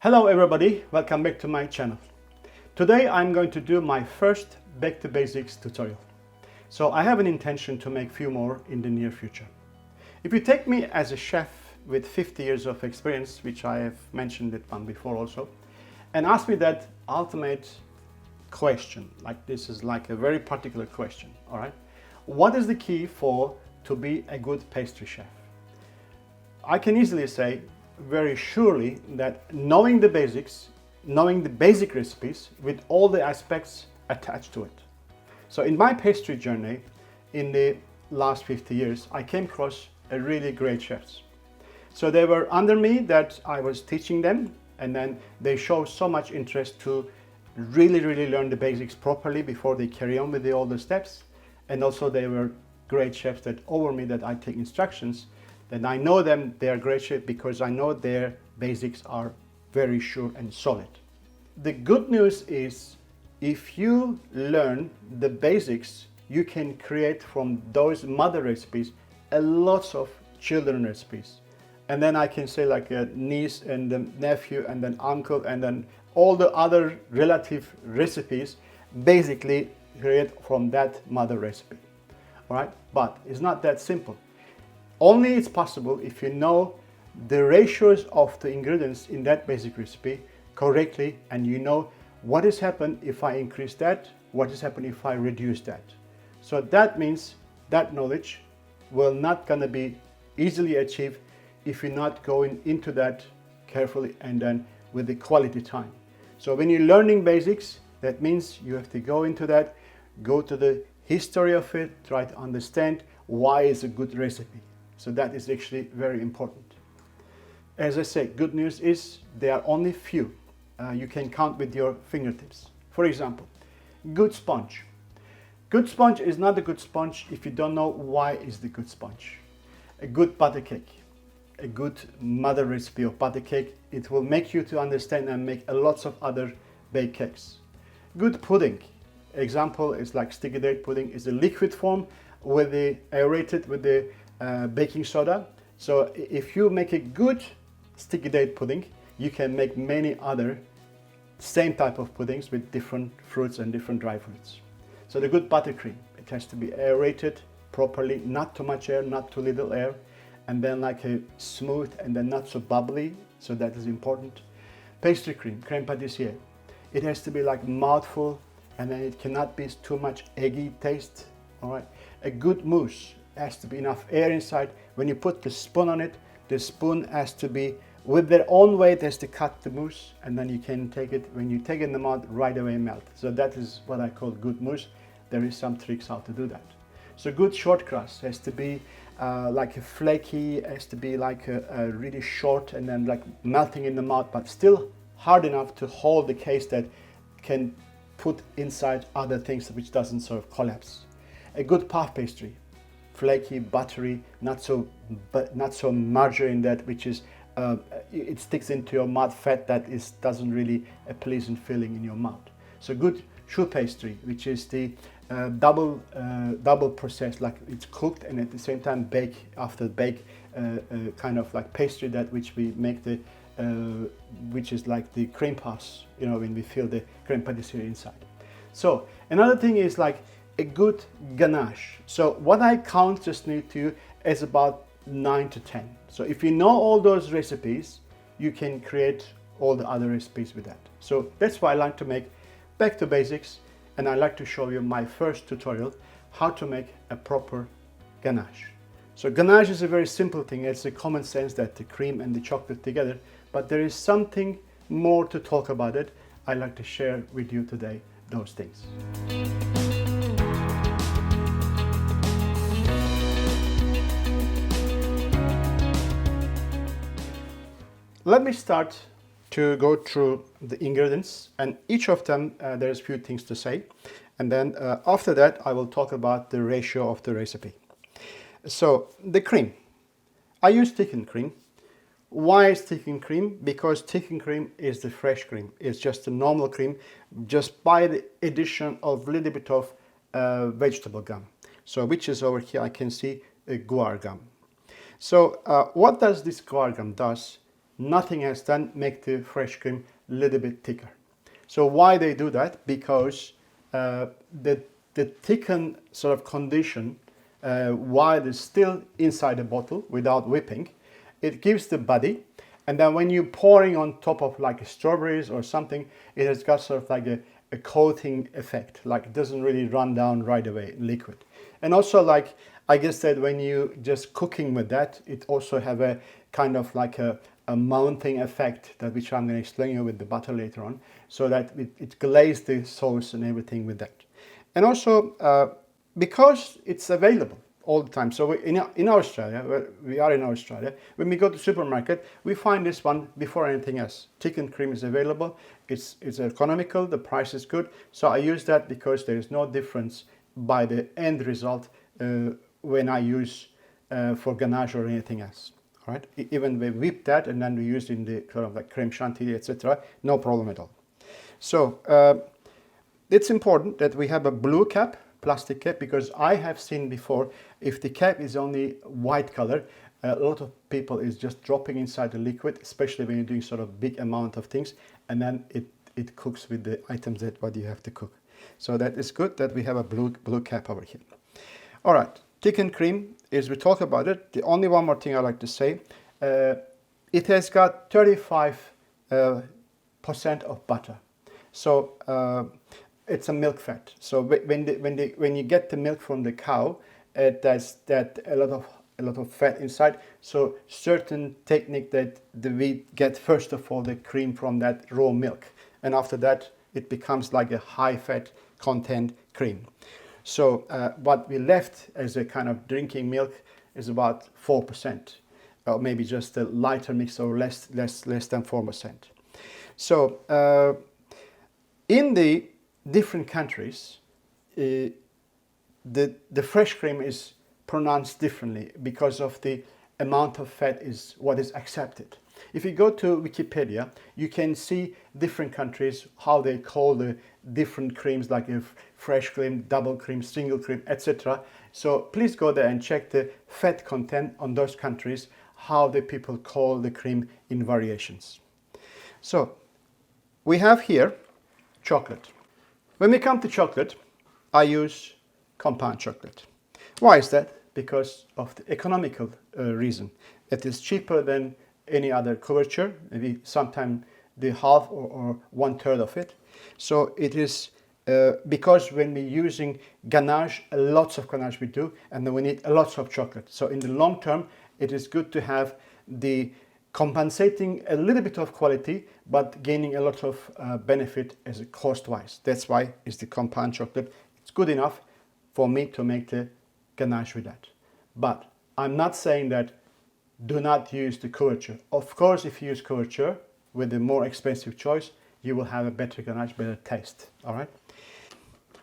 Hello everybody, welcome back to my channel. Today I'm going to do my first Back to Basics tutorial. So I have an intention to make few more in the near future. If you take me as a chef with 50 years of experience, which I have mentioned it one before also, and ask me that ultimate question, like this is like a very particular question, all right? What is the key to be a good pastry chef? I can easily say very surely that knowing the basics, knowing the basic recipes with all the aspects attached to it. So in my pastry journey in the last 50 years, I came across a really great chefs. So they were under me that I was teaching them, and then they showed so much interest to really learn the basics properly before they carry on with all the steps. And also they were great chefs that over me that I take instructions. And I know them, they are great chefs because I know their basics are very sure and solid. The good news is if you learn the basics, you can create from those mother recipes a lots of children recipes. And then I can say like a niece and then nephew and then uncle and then all the other relative recipes basically create from that mother recipe. All right, but it's not that simple. Only it's possible if you know the ratios of the ingredients in that basic recipe correctly, and you know what has happened if I increase that, what has happened if I reduce that. So that means that knowledge will not gonna be easily achieved if you're not going into that carefully and then with the quality time. So when you're learning basics, that means you have to go into that, go to the history of it, try to understand why it's a good recipe. So that is actually very important. As I say, good news is there are only few. You can count with your fingertips. For example, good sponge. Good sponge is not a good sponge if you don't know why is the good sponge. A good butter cake, a good mother recipe of butter cake, it will make you to understand and make a lots of other baked cakes. Good pudding. Example is like sticky date pudding is a liquid form with the aerated with the baking soda. So if you make a good sticky date pudding, you can make many other same type of puddings with different fruits and different dry fruits. So the good buttercream, it has to be aerated properly, not too much air, not too little air, and then like a smooth and then not so bubbly, so that is important. Pastry cream, crème pâtissier, it has to be like mouthful, and then it cannot be too much eggy taste. All right, a good mousse has to be enough air inside. When you put the spoon on it, the spoon has to be with their own weight has to cut the mousse, and then you can take it, when you take it in the mouth, right away melt. So that is what I call good mousse. There is some tricks how to do that. So good short crust has to be like a flaky, has to be like a really short and then like melting in the mouth, but still hard enough to hold the case that can put inside other things which doesn't sort of collapse. A good puff pastry, flaky, buttery, not so margarine that which is it sticks into your mouth, fat that doesn't really a pleasant feeling in your mouth. So good choux pastry, which is the double process, like it's cooked and at the same time bake kind of like pastry that which we make the which is like the cream puffs, you know, when we fill the crème pâtissier inside. So another thing is like a good ganache. So what I count just need to is about 9 to 10. So if you know all those recipes, you can create all the other recipes with that. So that's why I like to make back to basics, and I like to show you my first tutorial how to make a proper ganache. So ganache is a very simple thing. It's a common sense that the cream and the chocolate together, but there is something more to talk about it. I like to share with you today those things. Let me start to go through the ingredients, and each of them there's a few things to say, and then after that I will talk about the ratio of the recipe. So the cream, I use thickened cream. Why is thickened cream? Because thickened cream is the fresh cream. It's just a normal cream, just by the addition of a little bit of vegetable gum. So which is over here, I can see a guar gum. So what does this guar gum does? nothing else than make the fresh cream a little bit thicker. So why they do that? Because the thickened sort of condition, while it's still inside the bottle without whipping, it gives the body, and then when you're pouring on top of like strawberries or something, it has got sort of like a coating effect, like it doesn't really run down right away in liquid. And also, like I guess that when you just cooking with that, it also have a kind of like a mounting effect, that which I'm going to explain you with the butter later on, so that it glazes the sauce and everything with that. And also because it's available all the time. So in Australia, we are in Australia, when we go to the supermarket, we find this one before anything else. Thickened cream is available, it's economical, the price is good. So I use that because there is no difference by the end result when I use for ganache or anything else. All right? Even we whip that and then we use it in the sort of like creme chantilly, etc. No problem at all. So it's important that we have a blue cap, plastic cap, because I have seen before, if the cap is only white color, a lot of people is just dropping inside the liquid, especially when you're doing sort of big amount of things, and then it cooks with the items that what you have to cook. So that is good that we have a blue cap over here. All right, thickened cream, is we talk about it, the only one more thing I like to say, it has got 35% of butter. So it's a milk fat. So when you get the milk from the cow, there's a lot of fat inside. So certain technique that we get first of all the cream from that raw milk, and after that it becomes like a high fat content cream. So what we left as a kind of drinking milk is about 4%, or maybe just a lighter mix, or less than 4%. So in the different countries, the fresh cream is pronounced differently because of the amount of fat is what is accepted. If you go to Wikipedia, you can see different countries, how they call the different creams, like fresh cream, double cream, single cream, etc. So please go there and check the fat content on those countries, how the people call the cream in variations. So we have here chocolate. When we come to chocolate, I use compound chocolate. Why is that? Because of the economical reason. It is cheaper than any other couverture, maybe sometimes the half or 1/3 of it. So it is because when we're using ganache, lots of ganache we do, and then we need lots of chocolate. So in the long term, it is good to have the compensating a little bit of quality, but gaining a lot of benefit as a cost-wise. That's why it's the compound chocolate. It's good enough for me to make the ganache with that. But I'm not saying that do not use the couverture. Of course, if you use couverture with the more expensive choice, you will have a better ganache, better taste. All right.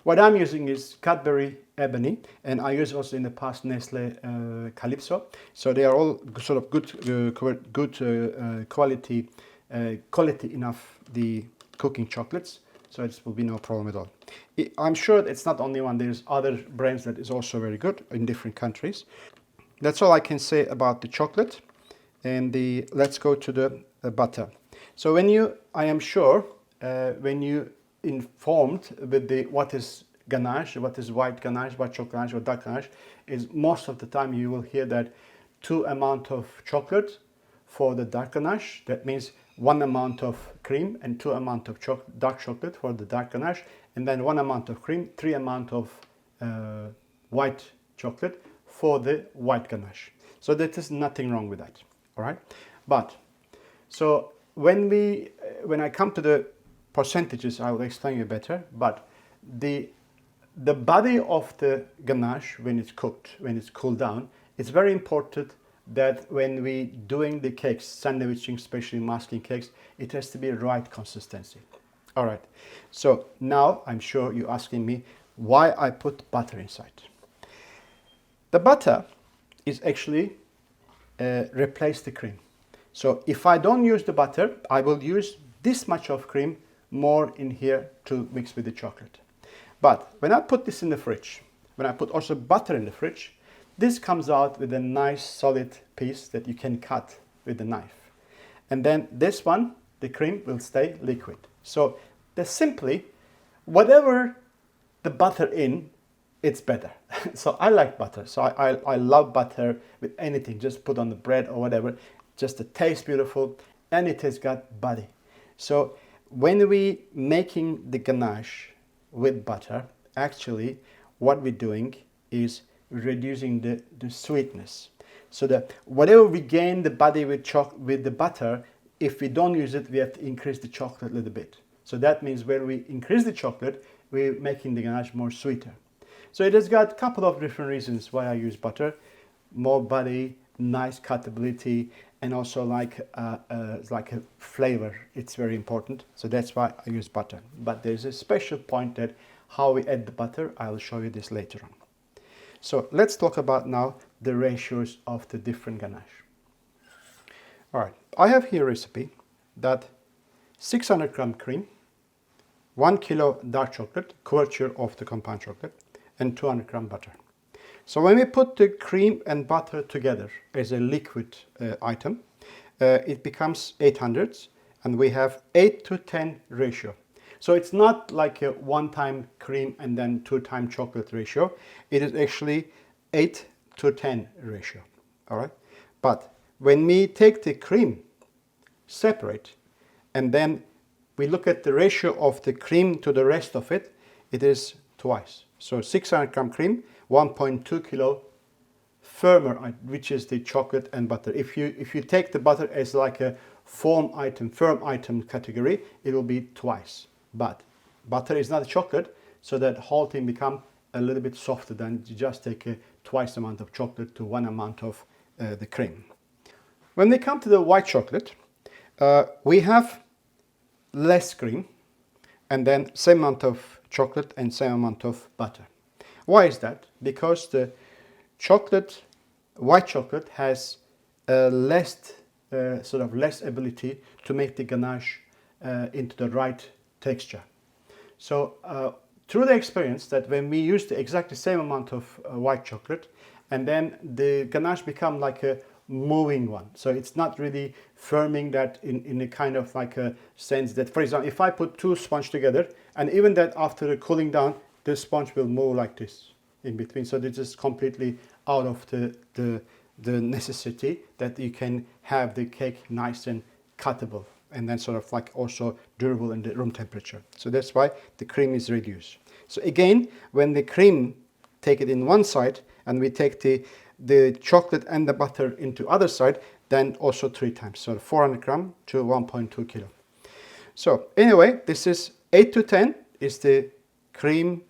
What I'm using is Cadbury Ebony, and I use also in the past Nestle Calypso. So they are all sort of good quality enough, the cooking chocolates. So it will be no problem at all. I'm sure it's not only one. There's other brands that is also very good in different countries. That's all I can say about the chocolate. And let's go to the butter. So I am sure when you informed with what is ganache, what is white ganache, what chocolate ganache, or dark ganache, is most of the time you will hear that 2 amount of chocolate for the dark ganache. That means 1 amount of cream and 2 amount of dark chocolate for the dark ganache, and then 1 amount of cream, 3 amount of white chocolate for the white ganache. So there is nothing wrong with that. All right, but so when I come to the percentages, I will explain you better. But the body of the ganache, when it's cooked, when it's cooled down, it's very important that when we doing the cakes, sandwiching, especially masking cakes, it has to be right consistency. All right. So now I'm sure you're asking me why I put butter inside. The butter is actually replace the cream. So if I don't use the butter, I will use this much of cream more in here to mix with the chocolate. But when I put this in the fridge, when I put also butter in the fridge, this comes out with a nice solid piece that you can cut with a knife. And then this one, the cream will stay liquid. So there's simply, whatever the butter in, it's better. So I like butter. So I love butter with anything. Just put on the bread or whatever. Just the taste beautiful, and it has got body. So when we making the ganache with butter, actually what we're doing is reducing the sweetness. So that whatever we gain the body with the butter, if we don't use it, we have to increase the chocolate a little bit. So that means when we increase the chocolate, we're making the ganache more sweeter. So it has got a couple of different reasons why I use butter. More body, nice cutability, and also like a flavor. It's very important. So that's why I use butter. But there's a special point that how we add the butter. I'll show you this later on. So let's talk about now the ratios of the different ganache. All right, I have here a recipe that 600 gram cream, 1 kilo dark chocolate, quarter of the compound chocolate, and 200 gram butter. So when we put the cream and butter together as a liquid item, it becomes 800, and we have 8 to 10 ratio. So it's not like a one-time cream and then two-time chocolate ratio. It is actually 8 to 10 ratio. All right. But when we take the cream separate and then we look at the ratio of the cream to the rest of it, it is twice. So 600 gram cream, 1.2 kilo firmer, which is the chocolate and butter. If you take the butter as like a firm item category, it will be twice. But butter is not a chocolate, so that whole thing become a little bit softer than you just take a twice amount of chocolate to one amount of the cream. When we come to the white chocolate, we have less cream and then same amount of chocolate and same amount of butter. Why is that? Because the white chocolate has less ability to make the ganache into the right texture. So through the experience that when we use the exactly same amount of white chocolate, and then the ganache become like a moving one. So it's not really firming that in a kind of like a sense that, for example, if I put two sponges together, and even that after the cooling down, the sponge will move like this in between. So this is completely out of the necessity that you can have the cake nice and cuttable, and then sort of like also durable in the room temperature. So that's why the cream is reduced. So again, when the cream, take it in one side, and we take the chocolate and the butter into other side, then also 3 times. So 400 gram to 1.2 kilo. So anyway, this is 8 to 10 is the cream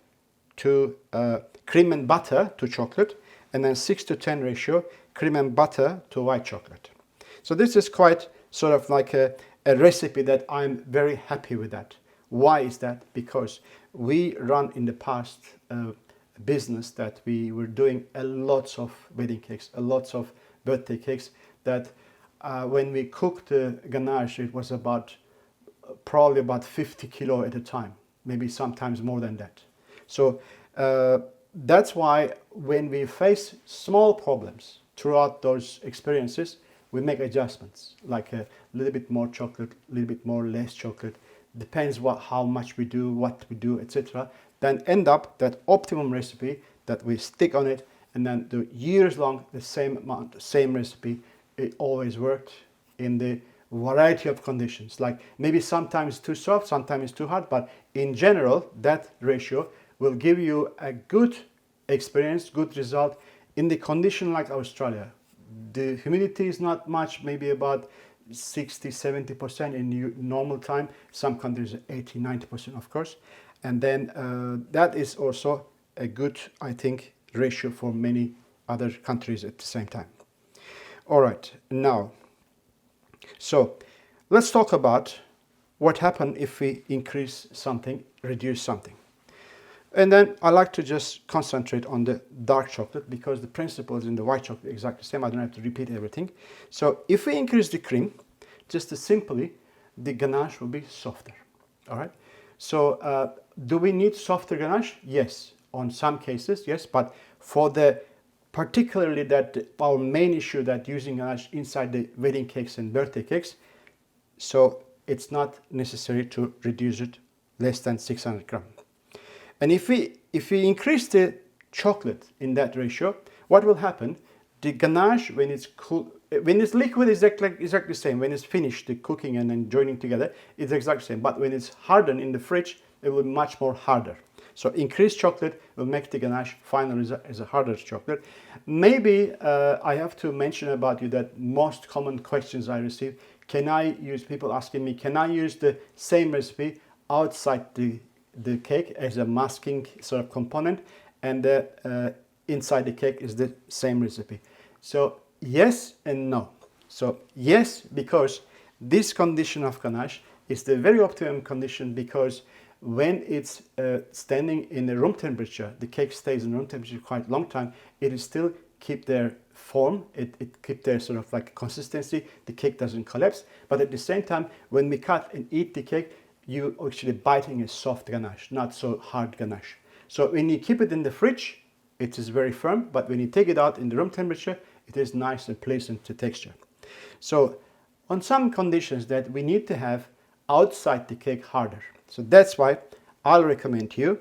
and butter to chocolate, and then 6 to 10 ratio cream and butter to white chocolate. So this is quite sort of like a recipe that I'm very happy with that. Why is that? Because we run in the past business that we were doing a lots of wedding cakes, a lots of birthday cakes, that when we cooked the ganache, it was probably about 50 kilo at a time, maybe sometimes more than that. So that's why when we face small problems throughout those experiences, we make adjustments, like a little bit more chocolate, a little bit more less chocolate, depends how much we do, what we do, etc. Then end up that optimum recipe that we stick on it, and then the years long, the same amount, same recipe. It always worked in the variety of conditions. Like maybe sometimes too soft, sometimes too hard, but in general, that ratio will give you a good experience, good result in the condition like Australia. The humidity is not much, maybe about 60-70% in normal time. Some countries 80-90%, of course. And then that is also a good, I think, ratio for many other countries at the same time. All right, now, so let's talk about what happens if we increase something, reduce something. And then I like to just concentrate on the dark chocolate, because the principles in the white chocolate are exactly the same. I don't have to repeat everything. So if we increase the cream, just as simply, the ganache will be softer. All right. So do we need softer ganache? Yes. On some cases, yes. But for the particularly that our main issue that using ganache inside the wedding cakes and birthday cakes, so it's not necessary to reduce it less than 600 grams. And if we increase the chocolate in that ratio, what will happen? The ganache, when it's cool, when it's liquid, is exactly the same. When it's finished, the cooking and then joining together, it's exactly the same. But when it's hardened in the fridge, it will be much more harder. So increased chocolate will make the ganache final as a harder chocolate. Maybe I have to mention about you that most common questions I receive, people asking me, can I use the same recipe outside the cake as a masking sort of component, and inside the cake is the same recipe? So yes and no. So yes, because this condition of ganache is the very optimum condition, because when it's standing in the room temperature, the cake stays in room temperature quite a long time. It will still keep their form, it keep their sort of like consistency. The cake doesn't collapse. But at the same time, when we cut and eat the cake, you actually biting a soft ganache, not so hard ganache. So when you keep it in the fridge, it is very firm. But when you take it out in the room temperature, it is nice and pleasant to texture. So on some conditions that we need to have outside the cake harder. So that's why I'll recommend you,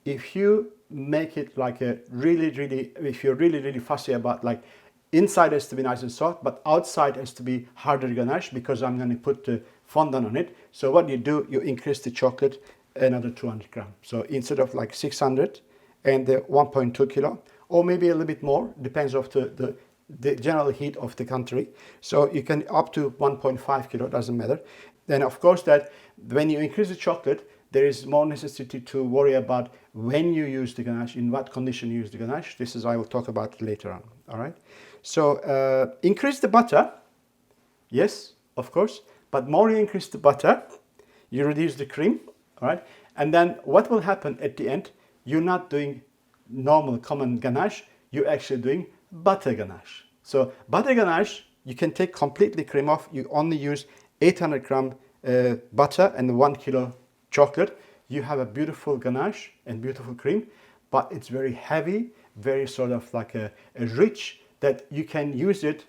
if you make it like a if you're really fussy about like inside has to be nice and soft, but outside has to be harder ganache, because I'm going to put the fondant on it. So what you do, you increase the chocolate another 200 grams. So instead of like 600 and the 1.2 kilo, or maybe a little bit more, depends of the general heat of the country. So you can up to 1.5 kilo, doesn't matter. Then of course that when you increase the chocolate, there is more necessity to worry about when you use the ganache, in what condition you use the ganache. This is I will talk about later on. All right. So increase the butter. Yes, of course. But more you increase the butter, you reduce the cream. All right. And then what will happen at the end? You're not doing normal common ganache. You're actually doing butter ganache. So butter ganache, you can take completely cream off. You only use 800 gram butter and 1 kilo chocolate. You have a beautiful ganache and beautiful cream, but it's very heavy, very sort of like a rich, that you can use it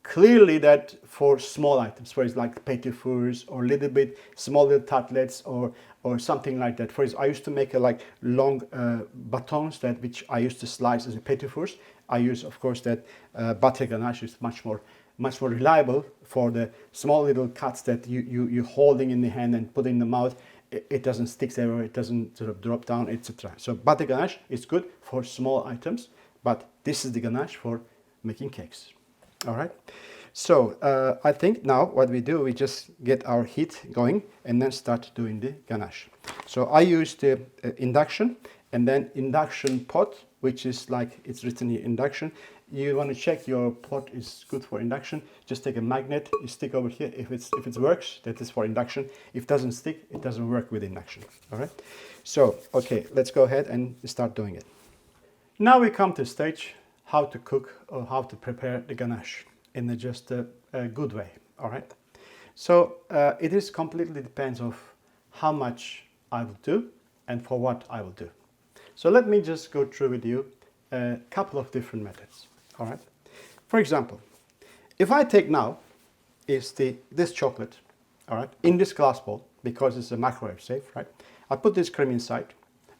clearly that for small items, for example, like petit fours or little bit small little tartlets or something like that. For example, I used to make a like long batons that which I used to slice as a petit fours. I use, of course, that butter ganache is much more reliable for the small little cuts that you're holding in the hand and put in the mouth. It doesn't stick everywhere, it doesn't sort of drop down, etc. So butter ganache is good for small items, but this is the ganache for making cakes. All right. So I think now what we do, we just get our heat going and then start doing the ganache. So I use the induction, and then induction pot, which is like it's written here, induction. You want to check your pot is good for induction. Just take a magnet, you stick over here. If it works, that is for induction. If it doesn't stick, it doesn't work with induction. All right. So okay, let's go ahead and start doing it. Now we come to the stage how to cook or how to prepare the ganache in just a good way. All right. So it is completely depends of how much I will do and for what I will do. So let me just go through with you a couple of different methods. All right. For example, if I take now this chocolate, all right, in this glass bowl, because it's a microwave safe, right? I put this cream inside,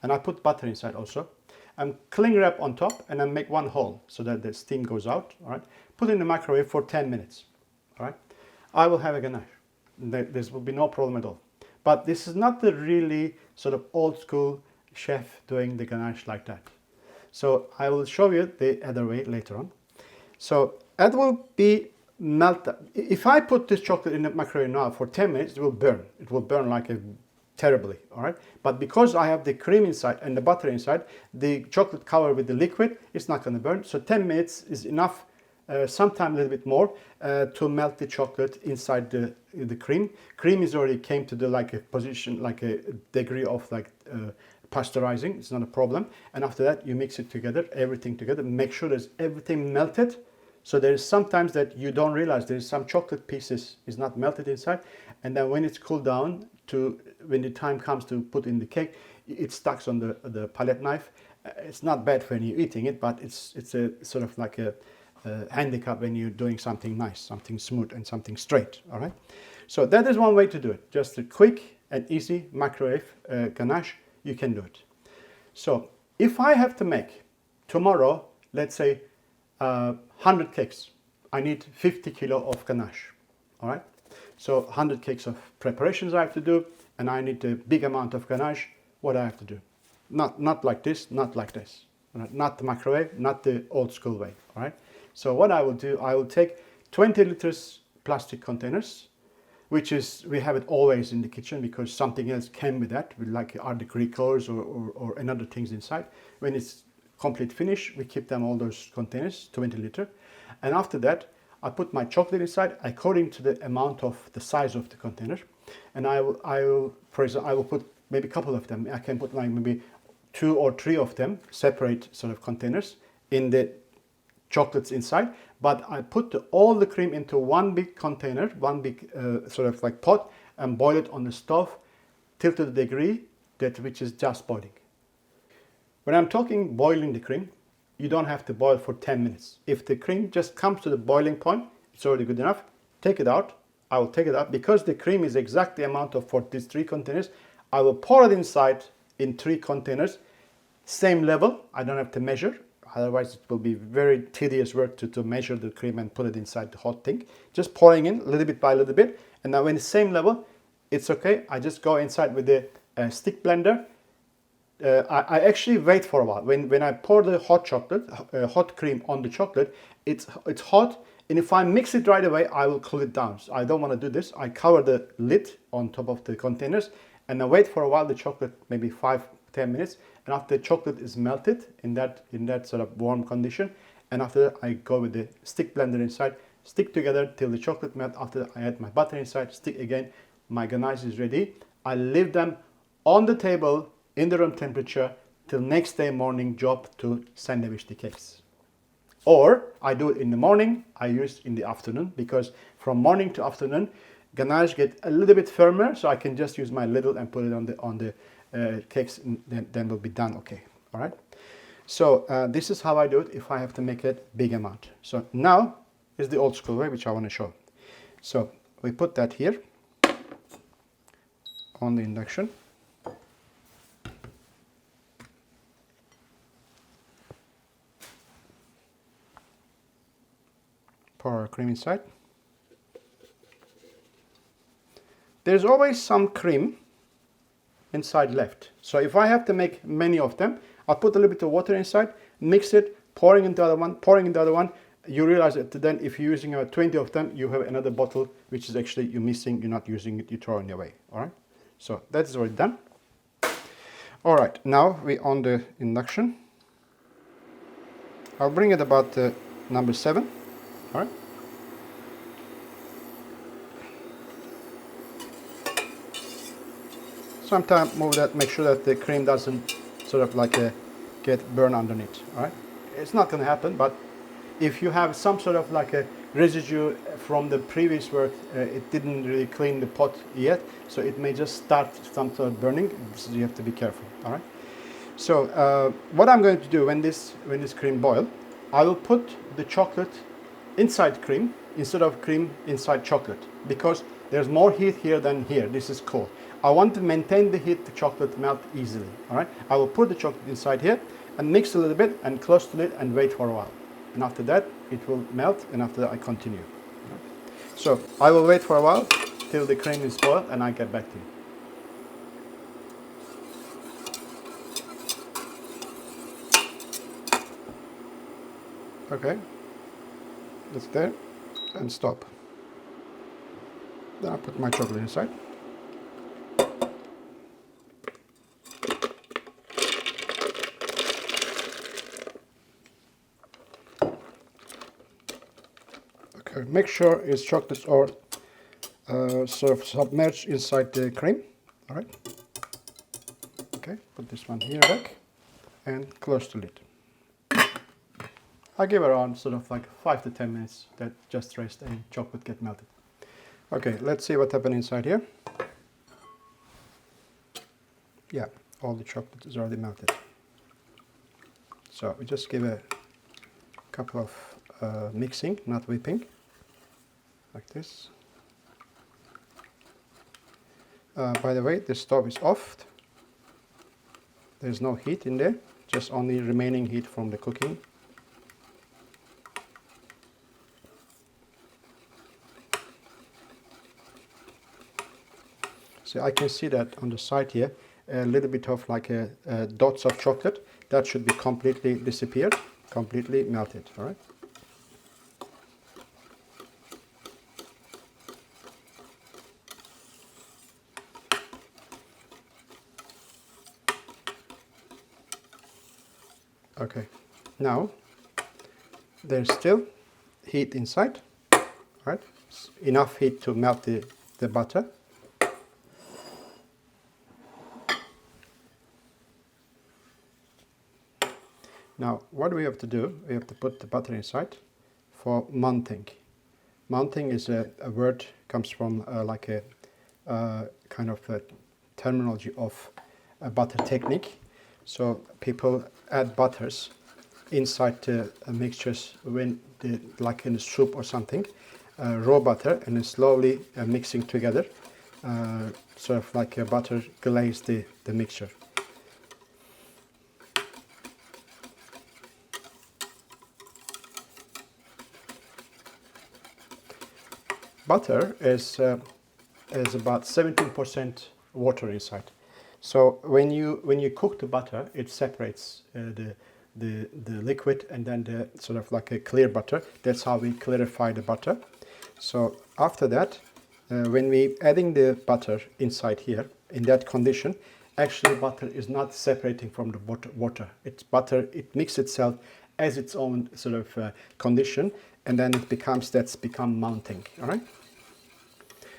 and I put butter inside also. And cling wrap on top, and then make one hole so that the steam goes out. All right. Put in the microwave for 10 minutes. All right. I will have a ganache. There will be no problem at all. But this is not the really sort of old school chef doing the ganache like that. So I will show you the other way later on. So that will be melted. If I put this chocolate in the microwave now for 10 minutes, it will burn. It will burn like a terribly, all right? But because I have the cream inside and the butter inside, the chocolate covered with the liquid, it's not going to burn. So 10 minutes is enough, sometimes a little bit more, to melt the chocolate inside the cream. Cream is already came to the like a position, like a degree of like pasteurizing. It's not a problem. And after that, you mix it together, everything together. Make sure there's everything melted. So there is sometimes that you don't realize there is some chocolate pieces is not melted inside, and then when it's cooled down, when the time comes to put in the cake, it stuck on the palette knife. It's not bad when you're eating it, but it's a sort of like a handicap when you're doing something nice, something smooth and something straight, all right? So that is one way to do it. Just a quick and easy microwave ganache, you can do it. So if I have to make tomorrow, let's say 100 cakes, I need 50 kilo of ganache, all right? So 100 cakes of preparations I have to do, and I need a big amount of ganache. What I have to do? Not like this, not like this. Not the microwave, not the old school way, all right? So what I will do, I will take 20 liters plastic containers, which is, we have it always in the kitchen because something else came with that, like Arctic recors or another things inside. When it's complete finish, we keep them all those containers, 20 liter. And after that, I put my chocolate inside according to the amount of the size of the container. And I will, for example, I will put maybe a couple of them. I can put like maybe 2 or 3 of them, separate sort of containers in the chocolates inside. But I put all the cream into one big container, one big sort of like pot, and boil it on the stove till to the degree that which is just boiling. When I'm talking boiling the cream, you don't have to boil for 10 minutes. If the cream just comes to the boiling point, it's already good enough. Take it out. I will take it out because the cream is exact the amount of for these 3 containers. I will pour it inside in 3 containers, same level. I don't have to measure. Otherwise, it will be very tedious work to measure the cream and put it inside the hot thing. Just pouring in little bit by little bit. And now when it's same level, it's okay. I just go inside with the stick blender. I actually wait for a while. When I pour the hot chocolate, hot cream on the chocolate, it's hot. And if I mix it right away, I will cool it down. So I don't want to do this. I cover the lid on top of the containers and I wait for a while, the chocolate, maybe 5-10 minutes. And after the chocolate is melted in that sort of warm condition, and after that I go with the stick blender inside, stick together till the chocolate melt. After that I add my butter inside, stick again. My ganache is ready. I leave them on the table in the room temperature till next day morning job to sandwich the cakes. Or I do it in the morning, I use in the afternoon, because from morning to afternoon ganache get a little bit firmer, so I can just use my ladle and put it on the cakes, and then will be done okay. All right. So this is how I do it if I have to make it big amount. So now is the old school way, which I want to show. So we put that here on the induction. Pour our cream inside. There's always some cream inside left. So if I have to make many of them, I'll put a little bit of water inside, mix it, pouring into the other one, pouring into the other one. You realize that then if you're using 20 of them, you have another bottle, which is actually you're missing, you're not using it, you're throwing it away. All right. So that is already done. All right. Now we're on the induction. I'll bring it about number 7. All right. Sometimes move that, make sure that the cream doesn't sort of like get burned underneath. All right. It's not going to happen, but if you have some sort of like a residue from the previous work, it didn't really clean the pot yet, so it may just start some sort of burning. So you have to be careful. All right. So what I'm going to do when this cream boils, I will put the chocolate inside cream instead of cream inside chocolate, because there's more heat here than here. This is cold. I want to maintain the heat, the chocolate melt easily. All right. I will put the chocolate inside here and mix a little bit and close to it and wait for a while. And after that, it will melt, and after that I continue. Right. So I will wait for a while till the cream is boiled, and I get back to you. Okay. That's there, and stop. Then I put my chocolate inside. Okay, make sure its chocolates are sort of submerged inside the cream. All right. Okay, put this one here back and close the lid. I give around sort of like 5 to 10 minutes that just rest and chocolate get melted. Okay, let's see what happened inside here. Yeah, all the chocolate is already melted. So we just give a couple of mixing, not whipping, like this. By the way, the stove is off. There's no heat in there, just only remaining heat from the cooking. So I can see that on the side here, a little bit of like dots of chocolate. That should be completely disappeared, completely melted, all right? Okay, now there's still heat inside, right? Enough heat to melt the butter. Now, what do we have to do? We have to put the butter inside for mounting. Mounting is a word, comes from like a kind of a terminology of a butter technique. So people add butters inside the mixtures when like in a soup or something, raw butter, and then slowly mixing together, sort of like a butter glaze the mixture. Butter is about 17% water inside. So when you cook the butter, it separates the liquid and then the sort of like a clear butter. That's how we clarify the butter. So after that, when we adding the butter inside here in that condition, actually butter is not separating from the water. It's butter. It mixes itself as its own sort of condition, and then it become mounting. All right.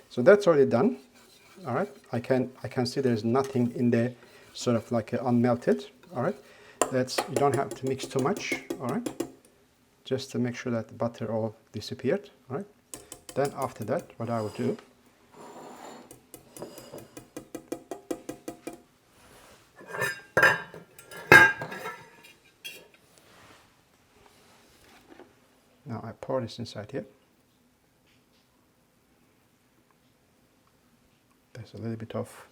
So that's already done. All right, I can see there's nothing in there, sort of like unmelted. All right, you don't have to mix too much. All right, just to make sure that the butter all disappeared. All right, then after that, what I will do, now I pour this inside here. There's a little bit of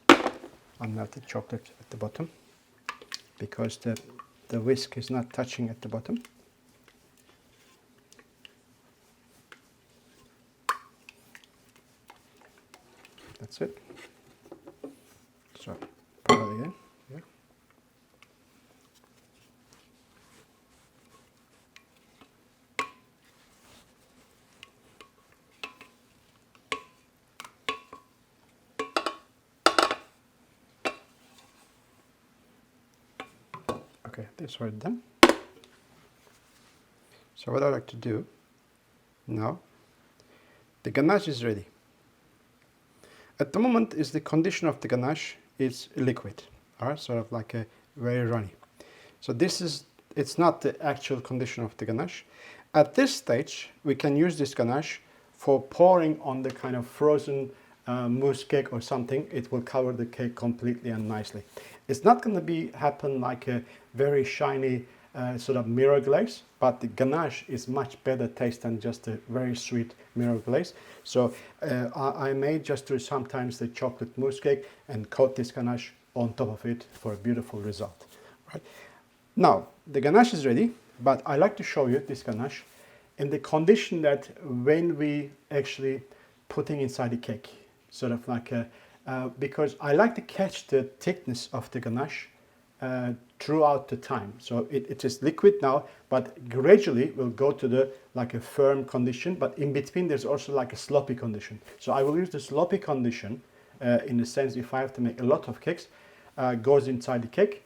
unmelted chocolate at the bottom because the whisk is not touching at the bottom. That's it. So pour it again. Yeah. Okay, this is already done. So what I like to do now, the ganache is ready. At the moment, is the condition of the ganache is liquid, all right, sort of like a very runny. So it's not the actual condition of the ganache. At this stage, we can use this ganache for pouring on the kind of frozen mousse cake or something. It will cover the cake completely and nicely. It's not going to happen like a very shiny sort of mirror glaze, but the ganache is much better taste than just a very sweet mirror glaze. So I may just do sometimes the chocolate mousse cake and coat this ganache on top of it for a beautiful result. Right? Now the ganache is ready, but I like to show you this ganache in the condition that when we actually putting inside the cake, sort of like because I like to catch the thickness of the ganache throughout the time. So it is liquid now, but gradually will go to the like a firm condition, but in between there's also like a sloppy condition. So I will use the sloppy condition in the sense if I have to make a lot of cakes, goes inside the cake.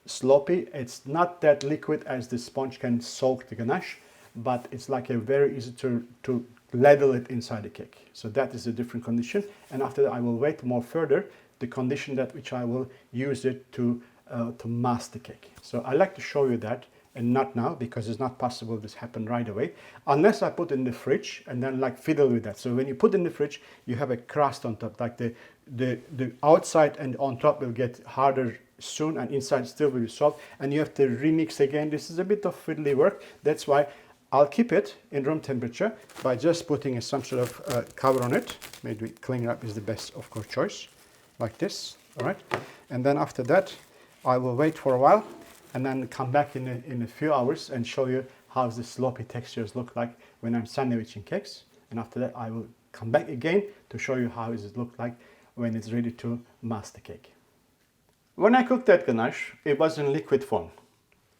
Sloppy, it's not that liquid as the sponge can soak the ganache, but it's like a very easy to ladle it inside the cake. So that is a different condition, and after that I will wait more further the condition that which I will use it to mask the cake. So I like to show you that, and not now because it's not possible this happen right away unless I put in the fridge and then like fiddle with that. So when you put in the fridge, you have a crust on top, like the outside and on top will get harder soon and inside still will be soft, and you have to remix again. This is a bit of fiddly work. That's why I'll keep it in room temperature by just putting some sort of cover on it. Maybe cling wrap is the best, of course, choice, like this, all right? And then after that, I will wait for a while and then come back in a few hours and show you how the sloppy textures look like when I'm sandwiching cakes. And after that, I will come back again to show you how does it look like when it's ready to mask the cake. When I cooked that ganache, it was in liquid form.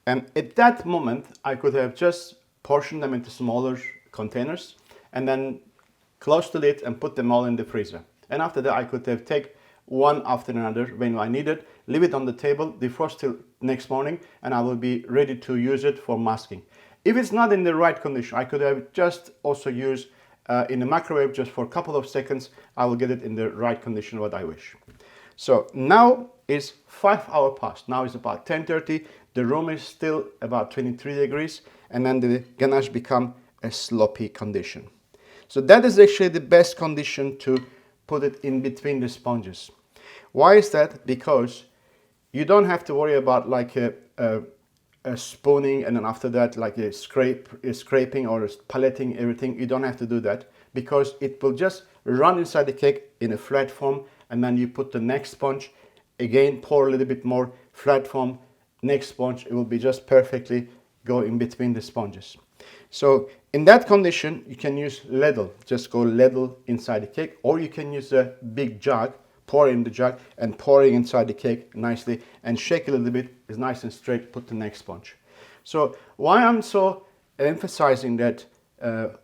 And at that moment, I could have just portioned them into smaller containers and then closed the lid and put them all in the freezer. And after that, I could have taken one after another when I needed, leave it on the table, defrost till next morning, and I will be ready to use it for masking. If it's not in the right condition, I could have just also used in the microwave just for a couple of seconds. I will get it in the right condition what I wish. So now is 5 hours past. Now it's about 10:30. The room is still about 23 degrees, and then the ganache become a sloppy condition. So that is actually the best condition to put it in between the sponges. Why is that? Because you don't have to worry about like a spooning and then after that like a scraping or paletting everything. You don't have to do that because it will just run inside the cake in a flat form, and then you put the next sponge, again pour a little bit more, flat form, next sponge, it will be just perfectly go in between the sponges. So in that condition you can use ladle, just go ladle inside the cake, or you can use a big jug, pour in the jug and pouring inside the cake nicely and shake a little bit, it's nice and straight, put the next sponge. So why I'm so emphasizing that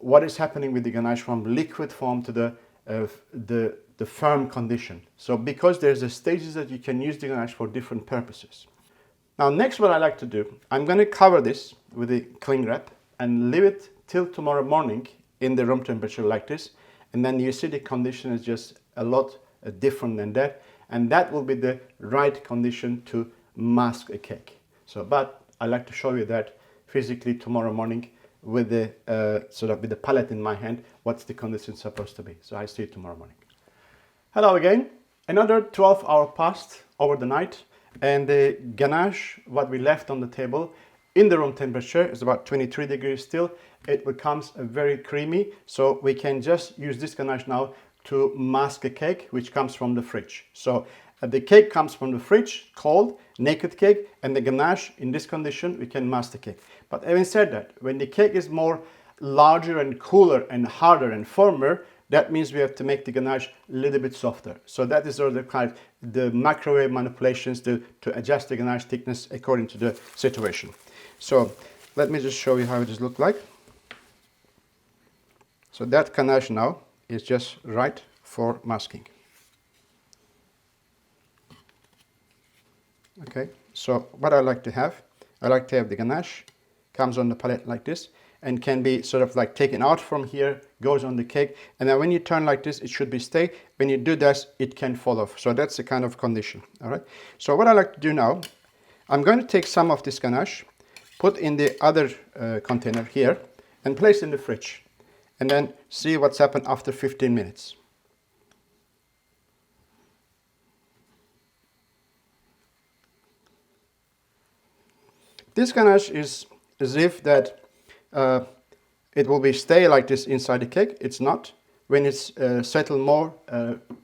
what is happening with the ganache from liquid form to the firm condition. So because there's a stages that you can use the ganache for different purposes. Now next what I like to do, I'm going to cover this with a cling wrap and leave it till tomorrow morning in the room temperature like this, and then you see the condition is just a lot different than that, and that will be the right condition to mask a cake. So but I like to show you that physically tomorrow morning with the sort of with the palette in my hand, what's the condition supposed to be. So I see you tomorrow morning. Hello again. Another 12 hours passed over the night, and the ganache what we left on the table in the room temperature is about 23 degrees still. It becomes very creamy, so we can just use this ganache now to mask a cake which comes from the fridge. So the cake comes from the fridge, cold, naked cake, and the ganache in this condition we can mask the cake. But having said that, when the cake is more larger and cooler and harder and firmer, that means we have to make the ganache a little bit softer. So that is sort of kind of the microwave manipulations to adjust the ganache thickness according to the situation. So let me just show you how it just looks like. So that ganache now is just right for masking. Okay, so what I like to have the ganache, comes on the palette like this, and can be sort of like taken out from here, goes on the cake, and then when you turn like this, it should be stay. When you do this, it can fall off. So that's the kind of condition, all right? So what I like to do now, I'm going to take some of this ganache, put in the other container here, and place in the fridge, and then see what's happened after 15 minutes. This ganache is as if that it will be stay like this inside the cake. It's not. When it's settled more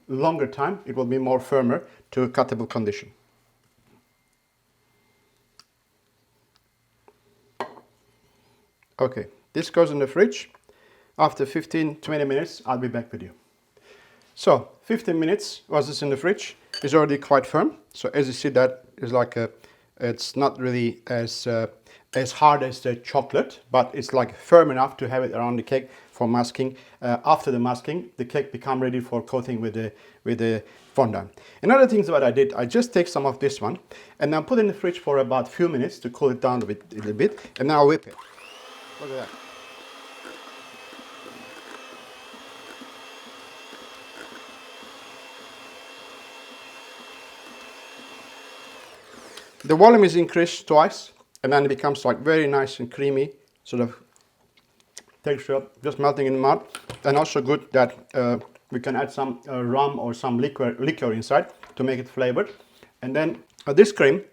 longer time, it will be more firmer to a cuttable condition. Okay, this goes in the fridge. After 15-20 minutes, I'll be back with you. So 15 minutes was this in the fridge. It's already quite firm. So as you see, that is like it's not really as hard as the chocolate, but it's like firm enough to have it around the cake for masking. After the masking, the cake become ready for coating with the fondant. Another thing that I did, I just take some of this one and then put it in the fridge for about a few minutes to cool it down a little bit, and now whip it. Look at that. The volume is increased twice, and then it becomes like very nice and creamy, sort of texture, just melting in the mouth. And also good that we can add some rum or some liquor inside to make it flavored. And then this cream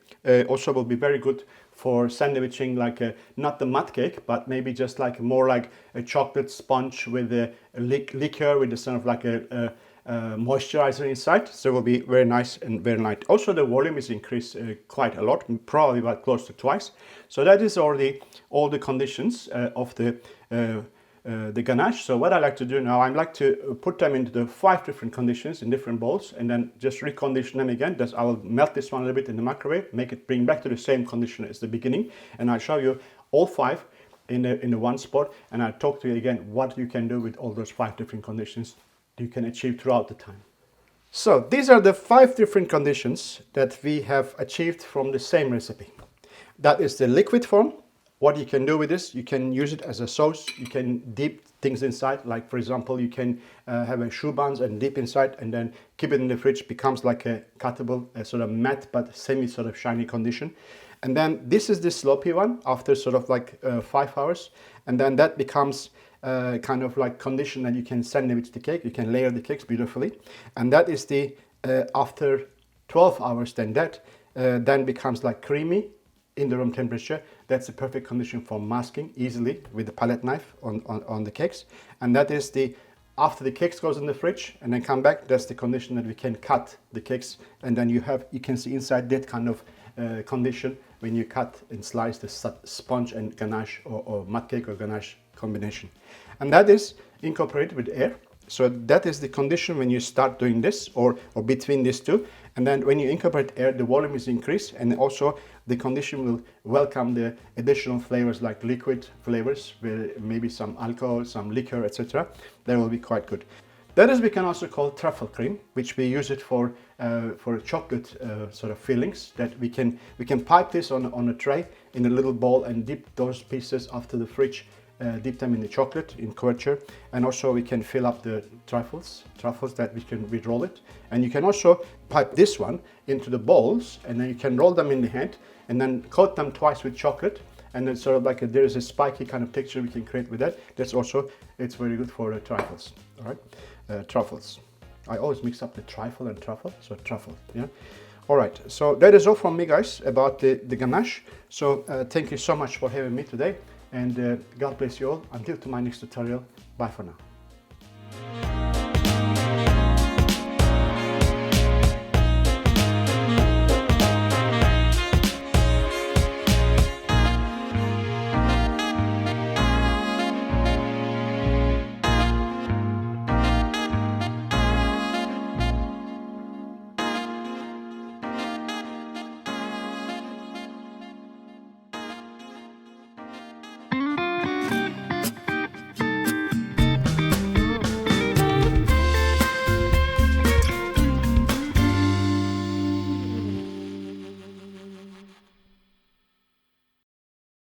also will be very good for sandwiching like not the mud cake, but maybe just like more like a chocolate sponge with a liquor with a sort of like a moisturizer inside. So it will be very nice and very light. Also the volume is increased quite a lot, probably about close to twice. So that is already all the conditions of the ganache. So what I like to do now, I like to put them into the 5 different conditions in different bowls and then just recondition them again. I will melt this one a little bit in the microwave, make it bring back to the same condition as the beginning, and I'll show you all 5 in the one spot, and I'll talk to you again what you can do with all those 5 different conditions you can achieve throughout the time. So these are the 5 different conditions that we have achieved from the same recipe. That is the liquid form. What you can do with this, you can use it as a sauce, you can dip things inside, like for example, you can have a shoe buns and dip inside and then keep it in the fridge, becomes like a cuttable, a sort of matte but semi sort of shiny condition. And then this is the sloppy one after sort of like 5 hours, and then that becomes kind of like condition that you can sandwich the cake, you can layer the cakes beautifully. And that is the after 12 hours, then that then becomes like creamy in the room temperature. That's the perfect condition for masking easily with the palette knife on the cakes. And that is the after the cakes goes in the fridge and then come back, that's the condition that we can cut the cakes, and then you can see inside that kind of condition when you cut and slice the sponge and ganache or mud cake or ganache combination. And that is incorporated with air. So that is the condition when you start doing this, or between these two. And then when you incorporate air, the volume is increased, and also the condition will welcome the additional flavors like liquid flavors, with maybe some alcohol, some liquor, etc. That will be quite good. That is, we can also call truffle cream, which we use it for chocolate sort of fillings. That we can pipe this on a tray in a little bowl and dip those pieces after the fridge. Dip them in the chocolate in couverture, and also we can fill up the truffles that we can roll it, and you can also pipe this one into the bowls, and then you can roll them in the hand and then coat them twice with chocolate, and then sort of like there is a spiky kind of texture we can create with that. That's also, it's very good for truffles. All right, truffles. I always mix up the trifle and truffle, so truffle. Yeah. All right, so that is all from me, guys, about the ganache. So thank you so much for having me today. And God bless you all. Until to my next tutorial. Bye for now.